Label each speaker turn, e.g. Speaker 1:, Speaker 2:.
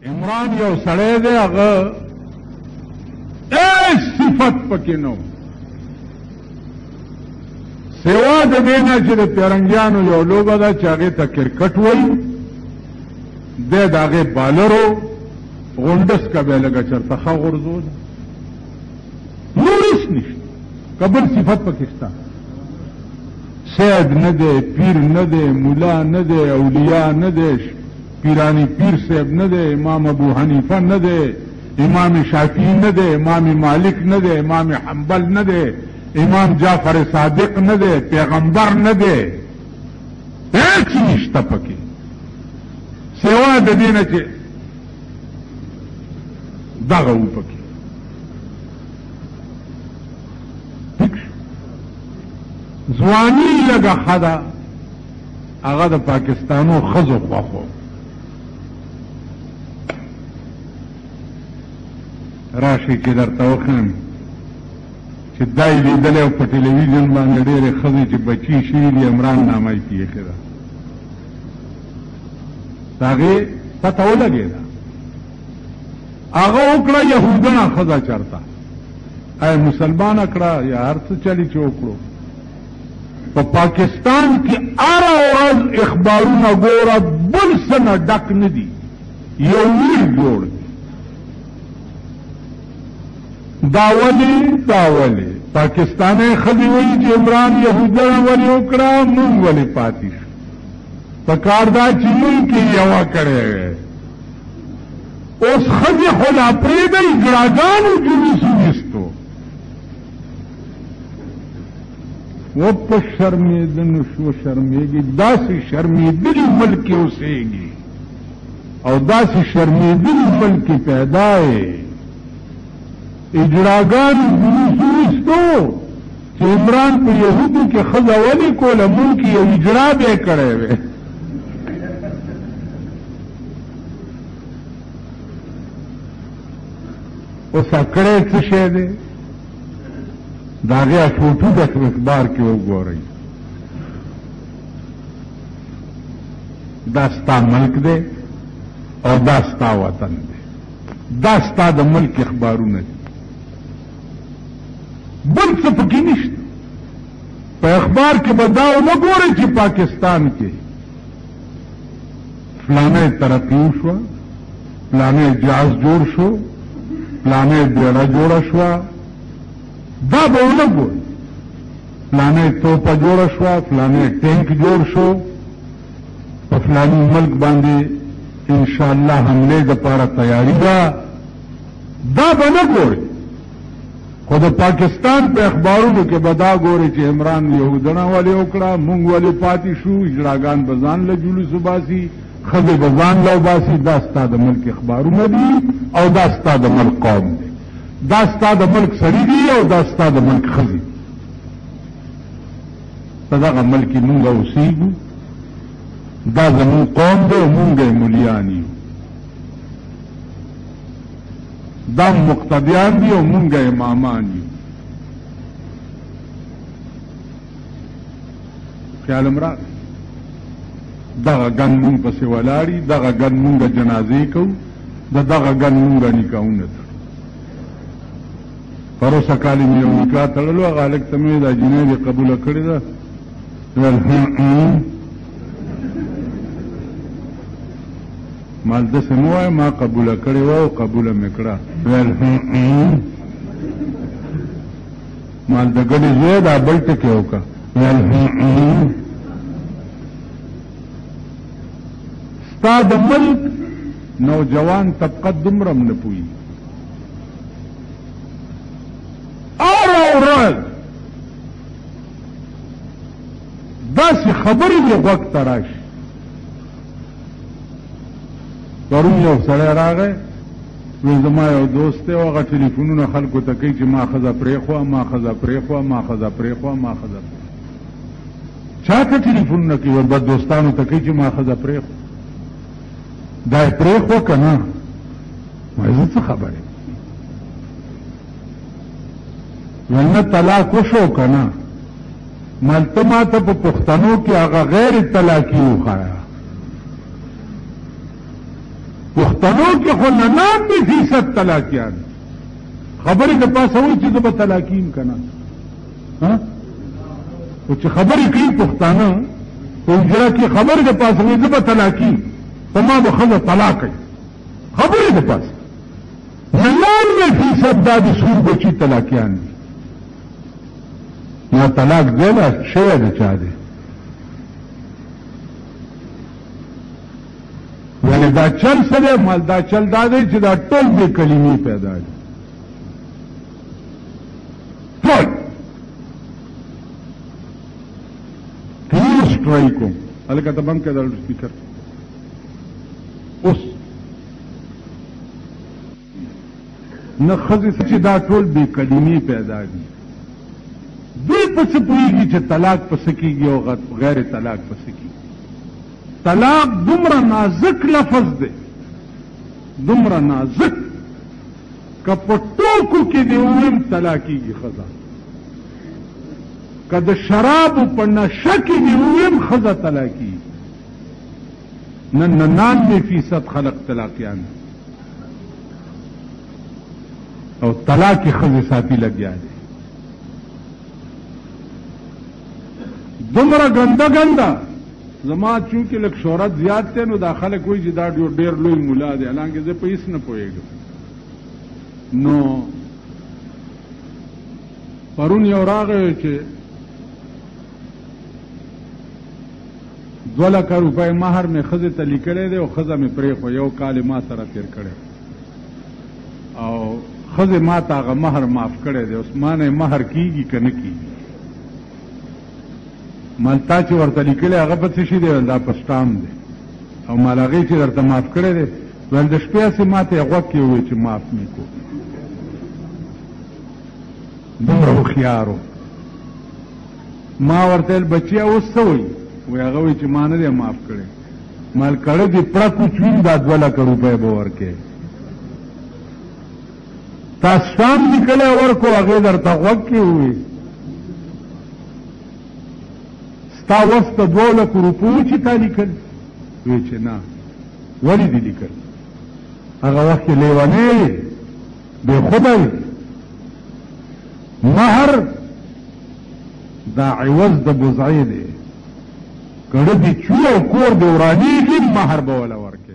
Speaker 1: عمران یو سړی دی هغه هیڅ صفت پکې نه سوا د دې نه چې د پیرنګیانو یو لوبه ده چې هغې ته کرکټ وایي دی د هغې بالرو غونډس که به یې لږه چېرته ښه غورځول نور هېڅ نشته که بل صفت پکې شته سید نه دی پیر نه دی ملا نه دی اولیاء نه دی پیرانی پیر صاحب نه دی امام ابو حنیفه نه دی امام شافعی نه دی امام مالک نه دی امام حنبل نه دی امام جعفر صادق نه دی پیغمبر نه دی هیڅ نشته پکې سوا د دې نه چې دغه و پکې ځواني لږه ښه ده هغه د پاکستانو ښځو خوښو راشي چې درته وښیم چې دا یې لیدلی او په ټلویزیون باندې ډېرې ښځې چې بچي شوي دي عمران نامه یې کېښې ده د هغې پته ولګېده هغه وکړه یهودنه ښځه چېرته ای مسلمانه کړه یا هر څه چلي چې وکړو په پاکستان کې هره ورځ اخبارونه ګوره بل څه نه ډک نه دي یو میل جوړ دی دا ولې پاکستانی ښځې وایي چې عمران یهودنه ولې وکړه مونږ ولې پاتې شو په کار دا چې مونږ کې یوه کړی وی اوس ښځې خو لا پرېږدئ ګړاګانو جلوس ویستو و په شرمېدنو شو شرمېږي داسې شرمېدلي ملک کې اوسېږي او داسې شرمېدلي ملک کې پیدا یې اجراګانو جلوس ویستو چې عمران په یهودو کې ښځه ولې کوله مونږ کې یو اجرا به یې کړی وی اوس کړی څه شی دی د هغې فوټو د اخبار کې وګورئ دا ستا ملک دی او دا ستا وطن دی دا ستا د ملک اخبارونه دي بل څه پکې نشته په اخبار کې به دا ونه ګورئ چې پاکستان کې فلانی ترقي وشوه فلانی جهاز جوړ شو فلانی بیړه جوړه شوه دا به ونه ګورئ فلانی توپه جوړه شوه فلانی ټینک جوړ شو په فلانی ملک باندې انشاءالله حملې دپاره تیاري ده دا به نه ګورئ خو د پاکستان په اخبارونو کې به دا ګورئ چې عمران یهودنه ولې وکړه مونږ ولې پاتې شو اجراګان به ځان له جلوس وباسي ښځې به ځان له وباسي دا ستا د ملک اخبارونه دي او دا ستا د ملک قوم دی دا ستا د ملک سړي دي او دا ستا د ملک ښځې په دغه ملک کې مونږ اوسېږو دا زمونږ قوم دی او مونږ یې ملیان یو دا مقتدیان دي او مونږ امامان یو خیال م راغی دغه ګن مونږ پسې ولاړي دغه ګن مونږ جنازې کوو دغه ګن مونږ نکاحونه تړو پروسه کال مې یو نکاح تړلو هغه هلک ته مې دا جنۍ دې قبوله کړې ده ویل مال داسې مه وایه ما قبوله کړې وه او قبوله مې کړه ویل مال د ګډې زوی دا بل ټکې وکړه ویل ستا د ملک نوجوان طبقه دومره هم نه پوهېږي هره ورځ داسې خبرې دې غوږ ته راشي پرون یو سړی راغی وی زما یو دوست دی او هغه ټلیفونونه خلکو ته کوي چې ما ښځه پرېښوه ما ښځه پرېښوه ما ښځه پرېښوه ما ښځه چا ته ټلیفونونه کوي ور بد دوستانو ته کوي چې ما ښځه پرېښوه دا یې پرېښوه که نه وایي زه څه خبرې ویل نه طلاق وشو که نه مال ته ما ته په پښتنو کې هغه غیر طلاقي وښایه پښتنو کې خو 99% طلاقیان خبرې د پاسه وایي چې زه به طلاقیم که نه خو چې خبرې کوي پښتانه په حجره کې خبرې د پاسه وایي زه به طلاقیم په ما به ښځه طلاق کوي خبرې د پاسه 99% دا د سور بچي طلاقیان دي یا طلاق دی لا شوی د چا دی ولې دا چل څه دی مال دا چل دا دی چې دا ټول بې کلمې پیدا دي ټول کلیوس ټرای کوم هلکه ته بند کړه دا سپیکر اوس نه ښځې چې دا ټول بې کلمې پیدا دي دوی په څه پوهېږي چې طلاق په څه کېږي او غیر طلاق په څه کېږي طلاق دومره نازک لفظ دی دومره نازک که په ټوکو کې دې وویم طلاقېږي ښځه که د شرابو په نشه کې دې وویم ښځه طلاقېږي نن 99% خلق طلاقیان او طلاق ښځې ساتي لګیا دی دومره ګنده ګنده زما چونکې لږ شهرت زیات دی نو دا خلک وایي چې دا ډېر لوی ملا دی حالانکې زه په هېڅ نه پوهېږم نو پرون یو راغی چې 2 لکه روپۍ مهر مې ښځې ته لیکلی دی او ښځه مې پرېښو یو کال ما سره تېر کړی او ښځې ما ته هغه مهر معاف کړی دی اوس ما نه مهر کېږي که نه کېږي مال تا چې ورته لیکلی هغه په څه شي دی دا په سټام دی او مال هغې چې درته معاف کړی دی ویل د شپې هسې ما ته یې غوږ کې ووایي چې معاف مې کو دومره هوښیار و ما ورته ویل بچیا اوس څه وایي وایي هغه وایي چې ما نه دی معاف کړی مال کړه دې پړک وچوي دا 2 لکه روپۍ به ورکې تا سټام لیکلی ورکو هغې درته غوږ کې ووایي ستا وس ته 2 لکو روپو چې تا لیکل وی چې نه ولې دې لیکل هغه وخت کې لیونی بې خوده وي مهر دا عوض د بزعې دی کړه دې چوي او کور دې ورانېږي مهر به وله ورکې